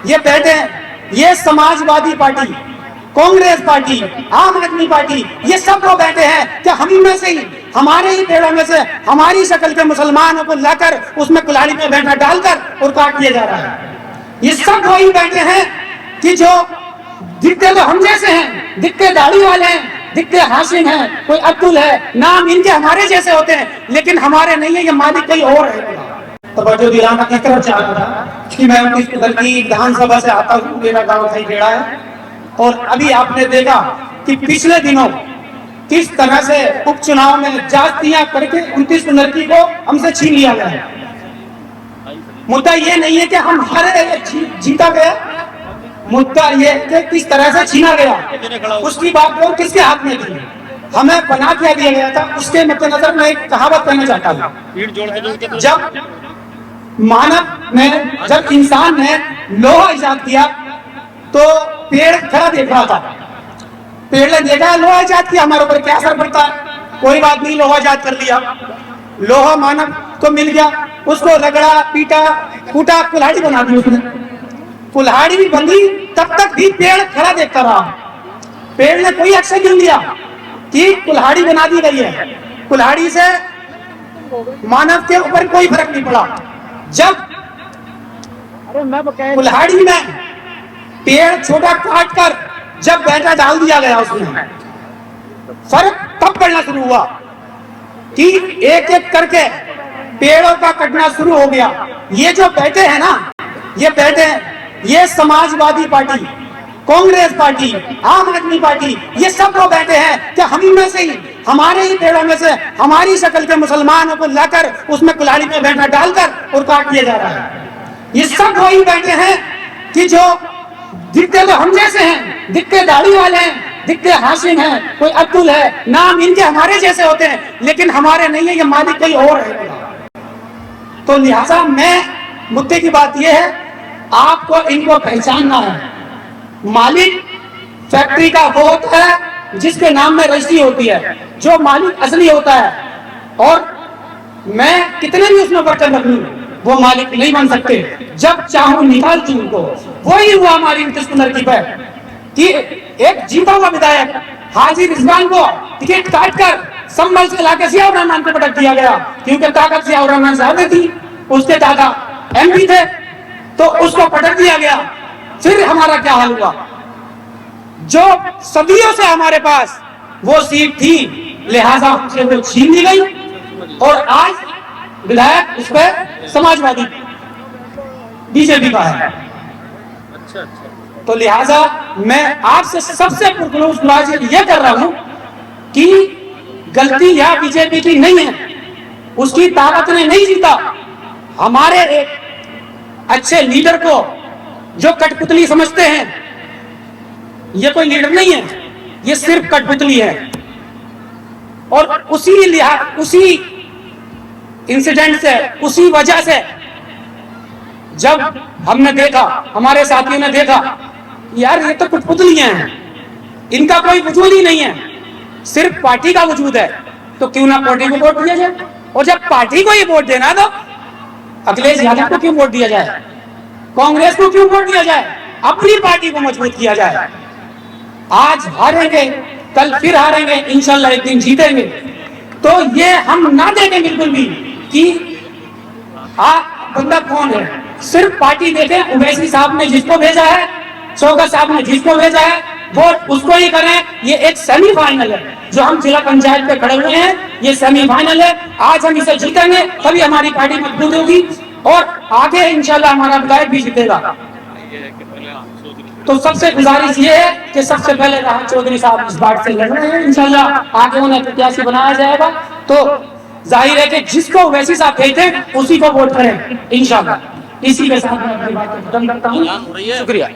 ये बैठे हैं, ये समाजवादी पार्टी, कांग्रेस पार्टी, आम आदमी पार्टी, ये सब लोग बैठे हैं कि हम में से ही, हमारे ही पेड़ों में से हमारी शक्ल के मुसलमानों को लाकर उसमें कुल्हाड़ी में बैठा डालकर और काट दिया जा रहा है। ये सब वही बैठे हैं कि जो दिखते तो हम जैसे हैं, दिखते दाढ़ी वाले हैं, दिखते हाशिम हैं, कोई अब्दुल है, नाम इनके हमारे जैसे होते हैं, लेकिन हमारे नहीं है, ये मालिक कहीं और है। तवज्जो दिलाना इस तरह चाह रहा था कि मैं उनकी विधानसभा से आता हूँ, मेरा गाँव सही खेड़ा है। और अभी आपने देखा कि पिछले दिनों किस तरह से उपचुनाव में जातियां करके 29 लड़की को हमसे छीन लिया गया है। मुद्दा ये नहीं है कि हम हारे, जीता गया, मुद्दा ये कि किस तरह से छीना गया, उसकी बात और किसके हाथ में थी, हमें बना क्या दिया गया था, उसके मद्देनजर मैं एक कहावत कहना चाहता हूँ। जब इंसान ने लोहा ईजाद किया तो पेड़ खड़ा देख रहा था, पेड़ ने देखा लोहा ईजाद किया, हमारे ऊपर क्या असर पड़ता है, कोई बात नहीं, लोहा ईजाद कर लिया, लोहा मानव को मिल गया, उसको रगड़ा, पीटा, कूटा, कुल्हाड़ी बना दी उसने। कुल्हाड़ी भी बंदी, तब तक भी पेड़ खड़ा देखता रहा, पेड़ ने कोई एक्शन नहीं लिया कि कुल्हाड़ी बना दी गई है, कुल्हाड़ी से मानव के ऊपर कोई फर्क नहीं पड़ा। जब कुल्हाड़ी में पेड़ छोटा काट कर जब बैठा डाल दिया गया, उसमें फर्क तब पड़ना शुरू हुआ कि एक एक करके पेड़ों का कटना शुरू हो गया। ये जो बैठे हैं ना, ये बैठे हैं, ये समाजवादी पार्टी, कांग्रेस पार्टी, आम आदमी पार्टी, ये सब लोग बैठे हैं कि हम में से ही, हमारे ही पेड़ों में से हमारी शक्ल के मुसलमानों को लाकर उसमें कुल्हाड़ी में बैठा डालकर और काट दिया जा रहा है। ये सब वही बैठे हैं कि जो दिखते तो हम जैसे हैं, दिखते दाढ़ी वाले हैं, दिखते हाशिम हैं, कोई अब्दुल है, नाम इनके हमारे जैसे होते हैं, लेकिन हमारे नहीं है, ये मालिक कहीं और है। तो लिहाजा मैं, मुद्दे की बात यह है, आपको इनको पहचानना है। मालिक फैक्ट्री का वो होता है जिसके नाम में रजिस्ट्री होती है, जो मालिक असली होता है, और मैं कितने भी उसमें बर्तन रख लूं, वो मालिक नहीं बन सकते। जब चाहूं निकाल दूं उनको। वही हुआ हमारी 29 लड़की पर कि एक जीता हुआ विधायक हाजी रिजवान को टिकट काटकर संभल से लाके जियाउर रहमान को पटक दिया गया, क्योंकि ताकत जियाउर रहमान ज्यादा थी, उसके दादा एमपी थे, तो उसको पटक दिया गया। फिर हमारा क्या हाल हुआ, जो सदियों से हमारे पास वो सीट थी, लिहाजा हमसे वो छीन ली गई, और आज विधायक उस पर समाजवादी बीजेपी का है। तो लिहाजा मैं आपसे सबसे पुरखलूस ये कर रहा हूं कि गलती यह बीजेपी की नहीं है, उसकी ताकत ने नहीं जीता। हमारे एक अच्छे लीडर को जो कठपुतली समझते हैं, ये कोई लीडर नहीं है, ये सिर्फ कठपुतली है। और उसी इंसिडेंट से, उसी वजह से जब हमने देखा, हमारे साथियों ने देखा, यार ये तो कठपुतलियां हैं, इनका कोई वजूद ही नहीं है, सिर्फ पार्टी का वजूद है, तो क्यों ना पार्टी को वोट दिया जाए। और जब पार्टी को ये वोट देना, तो अखिलेश यादव को क्यों वोट दिया जाए, कांग्रेस को क्यों वोट दिया जाए, अपनी पार्टी को मजबूत किया जाए। आज हारेंगे, कल फिर हारेंगे, इंशाल्लाह एक दिन जीतेंगे। तो ये हम ना देखें बिल्कुल भी कि बंदा कौन है, सिर्फ पार्टी देखें। उवैसी साहब ने जिसको भेजा है, शौकत साहब ने जिसको भेजा है, वोट उसको ही करें। ये एक सेमीफाइनल है, जो हम जिला पंचायत पे खड़े हुए हैं, ये सेमीफाइनल है। आज हम इसे जीतेंगे, तभी हमारी पार्टी मजबूत होगी, और आगे इंशाल्लाह हमारा विधायक भी जीतेगा। तो सबसे गुजारिश ये है कि सबसे पहले राहत चौधरी साहब इस बात से लड़ रहे हैं, इंशाल्लाह आगे उन्हें प्रत्याशी बनाया जाएगा। तो जाहिर है कि जिसको वैसी साहब कहते हैं, उसी को वोट करें इंशाल्लाह। इसी के साथ मैं अपनी बात खत्म करता हूँ। शुक्रिया।